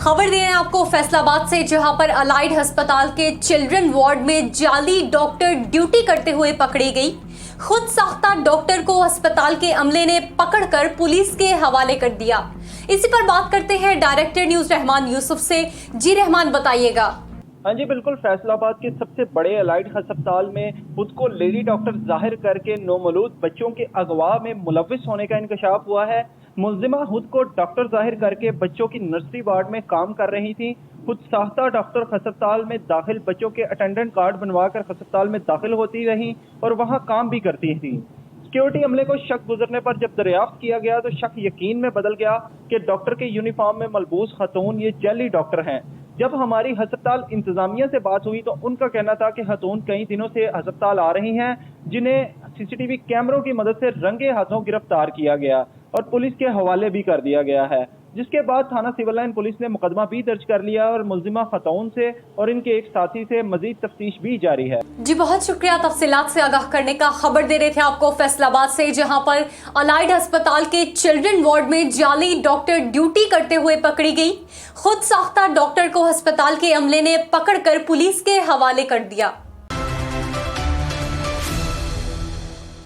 खबर दे रहे हैं आपको फैसलाबाद से, जहां पर अलाइड अस्पताल के चिल्ड्रन वार्ड में जाली डॉक्टर ड्यूटी करते हुए पकड़ी गई। खुद साख्ता डॉक्टर को अस्पताल के अमले ने पकड़कर पुलिस के हवाले कर दिया। इसी पर बात करते हैं डायरेक्टर न्यूज रहमान यूसुफ से। जी रहमान, बताइएगा। हाँ जी बिल्कुल, फैसलाबाद के सबसे बड़े अलाइड अस्पताल में खुद को लेडी डॉक्टर जाहिर करके नौमौलूद बच्चों के अगवा में मुलविस होने का इंकशाफ हुआ है। मुलजिमा खुद को डॉक्टर जाहिर करके बच्चों की नर्सरी वार्ड में काम कर रही थी। खुद साख्ता डॉक्टर अस्पताल में दाखिल बच्चों के अटेंडेंट कार्ड बनवाकर अस्पताल में दाखिल होती रही और वहाँ काम भी करती थी। सिक्योरिटी अमले को शक गुजरने पर जब दरियाफ्त किया गया तो शक यकीन में बदल गया कि डॉक्टर के यूनिफॉर्म में मलबूस खतून ये जाली डॉक्टर हैं। जब हमारी अस्पताल इंतजामिया से बात हुई तो उनका कहना था कि खतून कई दिनों से अस्पताल आ रही हैं, जिन्हें सीसीटीवी कैमरों की मदद से रंगे हाथों गिरफ्तार किया गया और पुलिस के हवाले भी कर दिया गया है। जिसके बाद थाना सिविल लाइन पुलिस ने मुकदमा भी दर्ज कर लिया और मुलजिमा खतून से और इनके एक साथी से मजीद तफ्तीश भी जारी है। जी बहुत शुक्रिया तफसीलात से आगाह करने का। खबर दे रहे थे आपको फैसलाबाद से, जहां पर अलाइड अस्पताल के चिल्ड्रन वार्ड में जाली डॉक्टर ड्यूटी करते हुए पकड़ी गई। खुद साख्ता डॉक्टर को अस्पताल के अमले ने पकड़कर पुलिस के हवाले कर दिया।